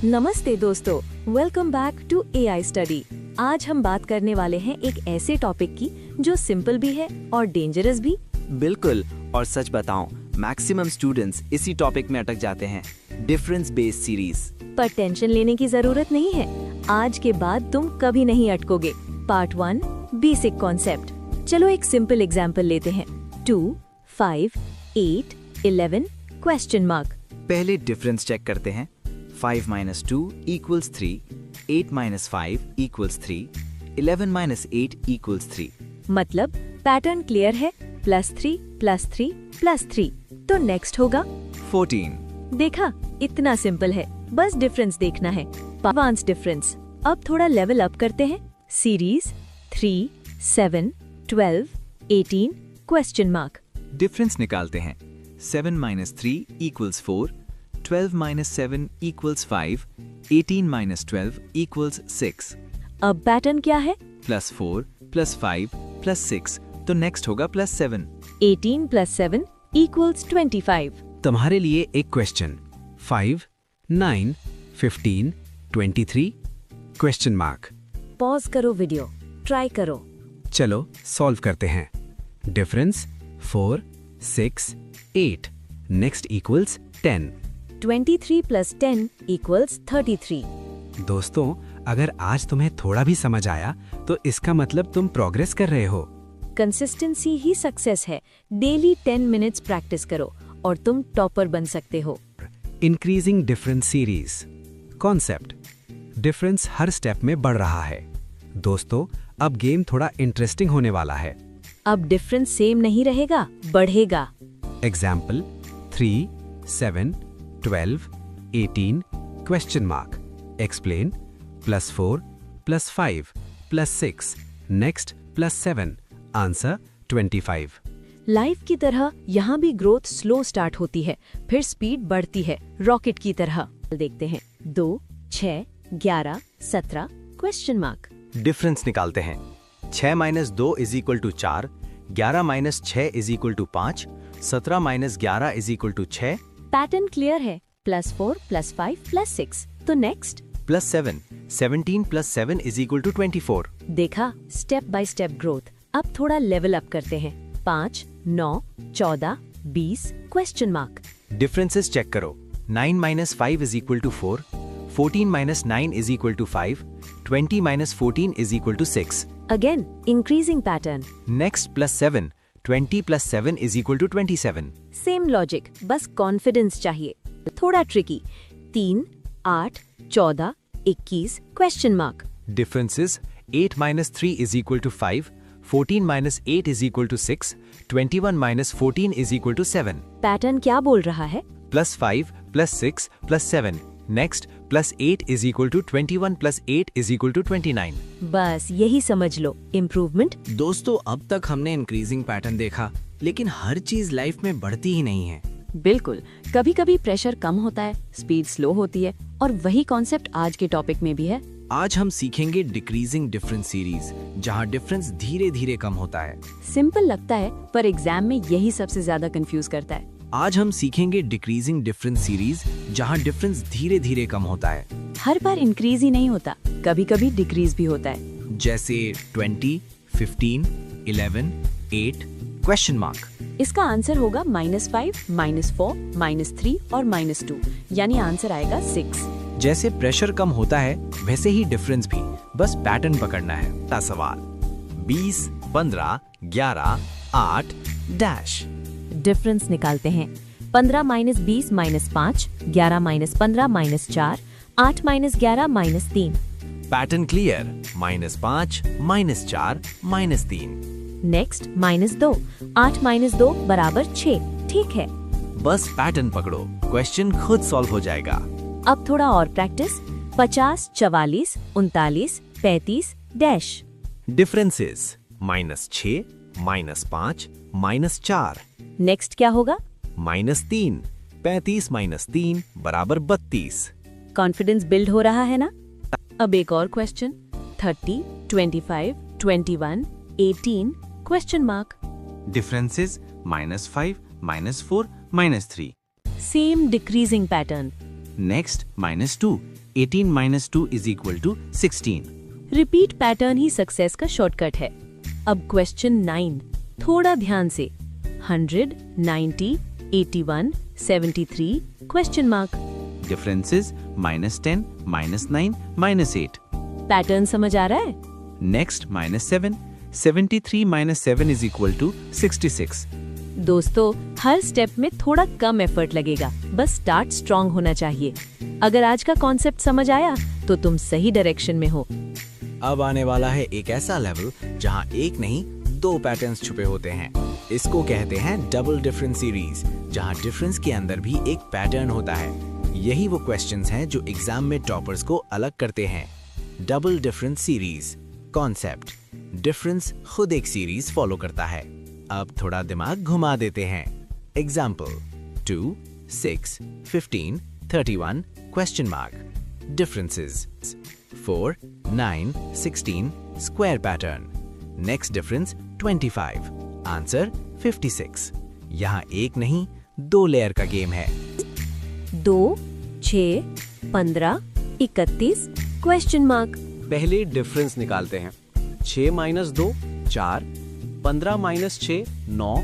नमस्ते दोस्तों, welcome back to AI study. आज हम बात करने वाले हैं एक ऐसे टॉपिक की जो सिंपल भी है और डेंजरस भी। बिल्कुल, और सच बताऊं, मैक्सिमम स्टूडेंट्स इसी टॉपिक में अटक जाते हैं, डिफरेंस बेस्ड सीरीज। पर टेंशन लेने की जरूरत नहीं है, आज के बाद तुम कभी नहीं अटकोगे। Part 1 basic concept. चलो एक सिंपल एग्जाम्पल लेते हैं। 2, 5, 8, 11 क्वेश्चन मार्क। पहले डिफरेंस चेक करते हैं। 5 minus 2 equals 3, 8 minus 5 equals 3, 11 minus 8 equals 3। मतलब पैटर्न क्लियर है, +3 +3 +3। तो नेक्स्ट होगा 14। देखा, इतना सिंपल है, बस डिफरेंस देखना है। Advance difference. अब थोड़ा लेवल अप करते हैं। Series 3, 7, 12, 18 question mark. डिफरेंस निकालते हैं। 7 minus 3 equals 4, 12 minus 7 equals 5, 18 minus 12 equals 6। अब पैटर्न क्या है? +4 +5 +6, तो नेक्स्ट होगा +7। 18 + 7 = 25। तुम्हारे लिए एक क्वेश्चन। 5, 9, 15, 23 question mark. पॉज करो वीडियो, ट्राई करो। चलो सॉल्व करते हैं। Difference 4, 6, 8 next equals 10। 23 + 10 = 33। दोस्तों, अगर आज तुम्हें थोड़ा भी समझ आया तो इसका मतलब तुम प्रोग्रेस कर रहे हो। कंसिस्टेंसी ही सक्सेस है। डेली 10 मिनट्स प्रैक्टिस करो और तुम टॉपर बन सकते हो। Increasing difference series. Concept. Difference हर स्टेप में बढ़ रहा है। दोस्तों, अब गेम थोड़ा इंटरेस्टिंग होने वाला है। अब डिफरेंस सेम नहीं रहेगा, बढ़ेगा। Example 3, 7, 12, 18 question mark. Explain. +4 +5 +6 next +7 answer 25। Life की तरह यहाँ भी ग्रोथ स्लो स्टार्ट होती है, फिर स्पीड बढ़ती है, रॉकेट की तरह। देखते हैं। 2, 6, 11, 17 क्वेश्चन मार्क। डिफरेंस निकालते हैं। 6 minus 2 = 4, 11 minus 6 = 5, 17 minus 11 = 6। Pattern clear है, +4 +5 +6। तो नेक्स्ट +7, 17 + 7 = 24। देखा, स्टेप बाय स्टेप ग्रोथ। अब थोड़ा लेवल अप करते हैं। 5, 9, 14, 20 क्वेश्चन मार्क। डिफरेंसेस चेक करो। 9 minus 5 = 4, 14 minus 9 = 5, 20 minus 14 = 6। Again increasing pattern. Next +7, 20 + 7 = 27। Same logic, बस कॉन्फिडेंस चाहिए। थोड़ा tricky. 3, 8, 14, 21 question mark. Differences 8 minus 3 = 5, 14 minus 8 = 6, 21 minus 14 = 7। Pattern क्या बोल रहा है? +5 +6 +7 नेक्स्ट +8 = 21 + 8 = 29। बस यही समझ लो, इम्प्रूवमेंट। दोस्तों, अब तक हमने इंक्रीजिंग पैटर्न देखा, लेकिन हर चीज लाइफ में बढ़ती ही नहीं है। बिल्कुल, कभी कभी प्रेशर कम होता है, स्पीड स्लो होती है, और वही कॉन्सेप्ट आज के टॉपिक में भी है। आज हम सीखेंगे डिक्रीजिंग डिफरेंस सीरीज, जहां डिफरेंस धीरे धीरे कम होता है। सिंपल लगता है, पर एग्जाम में यही सबसे ज्यादा कंफ्यूज करता है। आज हम सीखेंगे डिक्रीजिंग डिफरेंस सीरीज, जहां डिफरेंस धीरे धीरे कम होता है। हर बार इंक्रीज ही नहीं होता, कभी कभी डिक्रीज भी होता है। जैसे 20, 15, 11, 8 क्वेश्चन मार्क। इसका आंसर होगा -5, -4, -3 और -2, यानी आंसर आएगा 6। जैसे प्रेशर कम होता है, वैसे ही डिफरेंस भी, बस पैटर्न पकड़ना है। ता सवाल 20, 15, 11, 8 डैश। डिफरेंस निकालते हैं। 15 - 20 - 5, 11 - 15 - 4, 8 - 11 - 3। Pattern clear. -5 -4 -3। नेक्स्ट -2, 8 - 2 = 6। ठीक है, बस पैटर्न पकड़ो, क्वेश्चन खुद सॉल्व हो जाएगा। अब थोड़ा और प्रैक्टिस। 50, 44, 39, 35 डैश। डिफरेंसेस -6 -5 -4। नेक्स्ट क्या होगा? -3, 35 - 3 = 32। कॉन्फिडेंस बिल्ड हो रहा है ना? अब एक और question. 30, 25, 21, 18 question mark. Differences -5 -4 -3। Same decreasing pattern. Next -2, 18 minus 2 is equal to 16. Repeat pattern he success का शॉर्टकट है। अब क्वेश्चन 9, थोड़ा ध्यान से। 100, 90, 81, 73, क्वेश्चन मार्क। Differences -10, -9, -8. पैटर्न समझ आ रहा है? Next -7. 73 - 7 is equal to 66. दोस्तों, हर स्टेप में थोड़ा कम एफर्ट लगेगा, बस स्टार्ट स्ट्रांग होना चाहिए। अगर आज का कॉन्सेप्ट समझ आया तो तुम सही डायरेक्शन में हो। अब आने वाला है एक ऐसा लेवल जहां एक नहीं 2 पैटर्न्स छुपे होते हैं। इसको कहते हैं डबल डिफरेंस सीरीज, जहां डिफरेंस के अंदर भी एक पैटर्न होता है। यही वो क्वेश्चंस हैं जो एग्जाम में टॉपर्स को अलग करते हैं। Double difference series concept, difference खुद एक सीरीज फॉलो करता है। अब थोड़ा दिमाग घुमा देते हैं। Example 2, 6, 15, 31, question mark. Differences 4, 9, 16, square pattern. Next difference 25, answer 56। यहाँ एक नहीं 2 लेयर का गेम है। 2, 6, 15, 31, क्वेश्चन मार्क। पहले डिफरेंस निकालते हैं। 6 - 2 4, 15 - 6 9,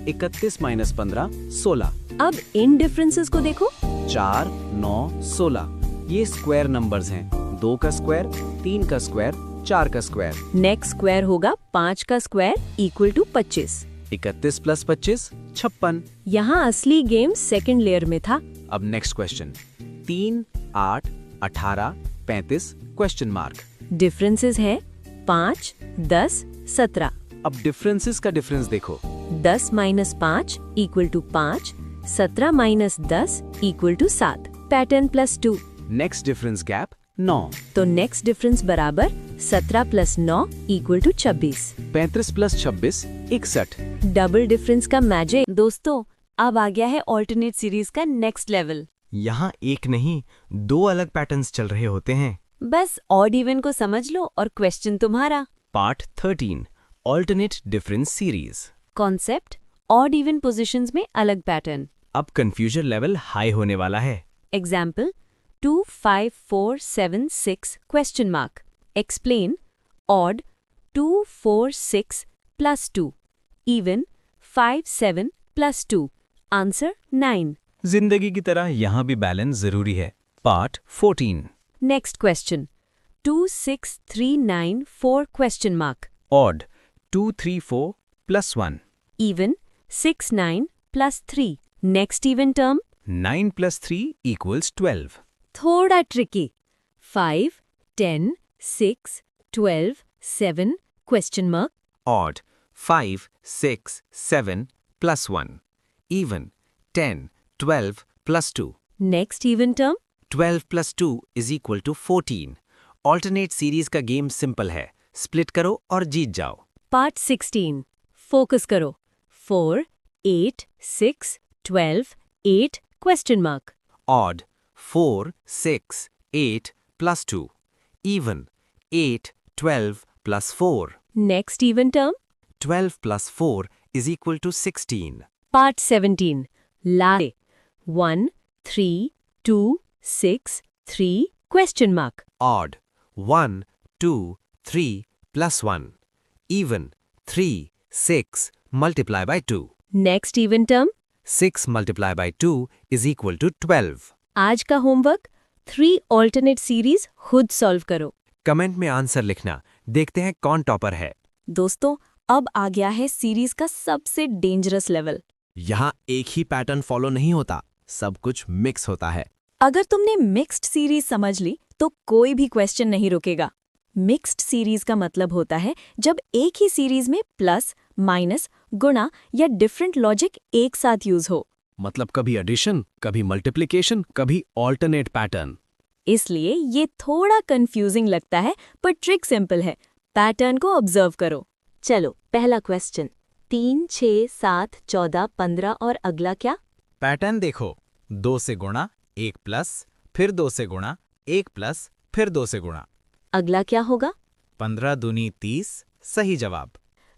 31 - 15 16। अब इन डिफरेंसेस को देखो। 4, 9, 16 ये स्क्वायर नंबर्स हैं। 2 का स्क्वायर, 3 का स्क्वायर, 4 का स्क्वायर। नेक्स्ट स्क्वायर होगा 5 का स्क्वायर इक्वल टू 25। 31 + 25 56। यहाँ असली गेम सेकंड लेयर में था। अब next question 3, 8, 18, 35, question mark. Differences है 5, 10, 17। अब डिफरेंसेस का डिफरेंस देखो। 10 - 5 equal to 5, 17 - 10 equal to 7। Pattern +2। Next difference gap 9। तो नेक्स्ट डिफरेंस बराबर 17 + 9 इक्वल टू 26। 35 + 26 61। डबल डिफरेंस का मैजिक। दोस्तों, अब आ गया है ऑल्टरनेट सीरीज का नेक्स्ट लेवल। यहाँ एक नहीं 2 अलग पैटर्न्स चल रहे होते हैं। बस ऑड इवन को समझ लो और क्वेश्चन तुम्हारा। Part 13, alternate difference series. Concept, odd even positions में अलग पैटर्न। अब कंफ्यूजन लेवल हाई होने वाला है। Example 2, 5, 4, 7, 6, question mark. Explain odd 2, 4, 6 + 2, even 5, 7 + 2, answer 9। जिंदगी की तरह यहाँ भी बैलेंस जरूरी है। Part 14, next question 2, 6, 3, 9, 4, question mark. Odd 2, 3, 4 + 1, even 6, 9 + 3, next even term 9 + 3 = 12। थोड़ा tricky 5, 10, 6, 12, 7, question mark. Odd 5, 6, 7 + 1. Even 10, 12 + 2. Next even term 12 + 2 is equal to 14. Alternate series का game simple है, स्प्लिट करो और जीत जाओ। पार्ट 16, फोकस करो। 4, 8, 6, 12, 8, question mark. Odd 4, 6, 8 + 2. Even 8, 12 + 4. Next even term 12 + 4 is equal to 16. Part 17, लाए 1, 3, 2, 6, 3, question mark. Odd 1, 2, 3 + 1. Even 3, 6 multiply by 2. Next even term 6 multiply by 2 is equal to 12. आज का homework 3 alternate series खुद solve करो। Comment में answer लिखना, देखते हैं कौन टॉपर है। दोस्तों, अब आ गया है सीरीज का सबसे डेंजरस लेवल। यहाँ एक ही पैटर्न फॉलो नहीं होता, सब कुछ मिक्स होता है। अगर तुमने मिक्स्ड सीरीज समझ ली तो कोई भी क्वेश्चन नहीं रुकेगा। मिक्स्ड सीरीज का मतलब होता है जब एक ही सीरीज में प्लस, माइनस, गुणा या डिफरेंट लॉजिक एक साथ यूज हो। मतलब कभी एडिशन, कभी मल्टीप्लिकेशन, कभी ऑल्टरनेट पैटर्न। इसलिए ये थोड़ा कंफ्यूजिंग लगता है, पर ट्रिक सिंपल है। पैटर्न को ऑब्जर्व करो। चलो, पहला क्वेश्चन 3, 6, 7, 14, 15 और अगला क्या? पैटर्न देखो, 2 से गुणा, 1 प्लस, फिर 2 से गुणा, 1 प्लस, फिर 2 से गुणा। अगला क्या होगा? 15 दूनी 30, सही जवाब।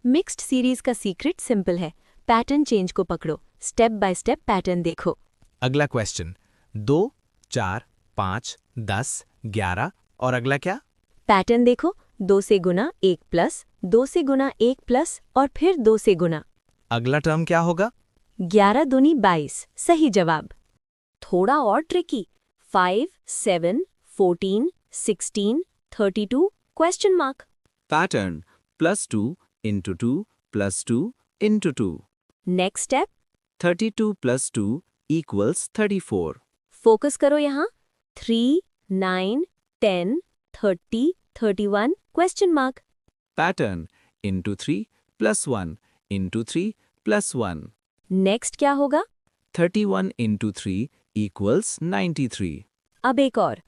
मिक्स्ड सीरीज का सीक्रेट सिंपल है। पैटर्न चेंज को पकड़ो, स्टेप बाय स्टेप पैटर्न देखो। अगला क्वेश्चन 2, 4, 5, 10, 11 और अगला क्या? पैटर्न देखो, 2 से गुना 1 प्लस 2 से गुना 1 प्लस और फिर 2 से गुना। अगला टर्म क्या होगा? 11 दूनी 22, सही जवाब। थोड़ा और tricky, 5, 7, 14, 16, 32 question mark. Pattern +2 into 2 plus 2 into 2. Next step, 32 plus 2 equals 34. Focus करो यहाँ। 3, 9, 10, 30, 31 question mark. Pattern into 3 plus 1 into 3 plus 1. Next क्या होगा? 31 into 3 equals 93. अब एक और,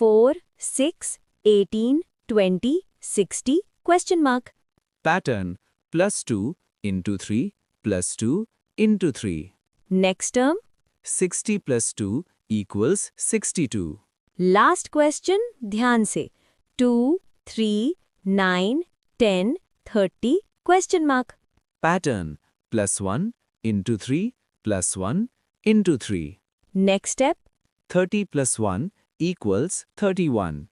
4, 6, 18, 20, 60 question mark. Pattern +2 into 3 plus 2 into 3. Next term, 60 plus 2 equals 62. Last question ध्यान से, 2, 3, 9, 10, 30 question mark. Pattern +1 into 3 plus 1 into 3. Next step, 30 plus 1 equals 31.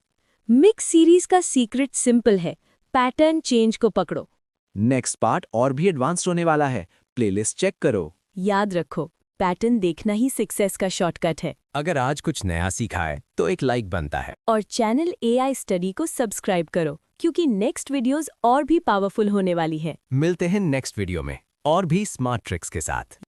Mix series का secret simple है, pattern change को पकड़ो। नेक्स्ट पार्ट और भी एडवांस्ड होने वाला है, प्लेलिस्ट चेक करो। याद रखो, पैटर्न देखना ही सक्सेस का शॉर्टकट है। अगर आज कुछ नया सीखा है तो एक लाइक बनता है। और चैनल AI स्टडी को सब्सक्राइब करो, क्योंकि नेक्स्ट वीडियोस और भी पावरफुल होने वाली है। मिलते हैं नेक्स्ट वीडियो में और भी स्मार्ट ट्रिक्स के साथ।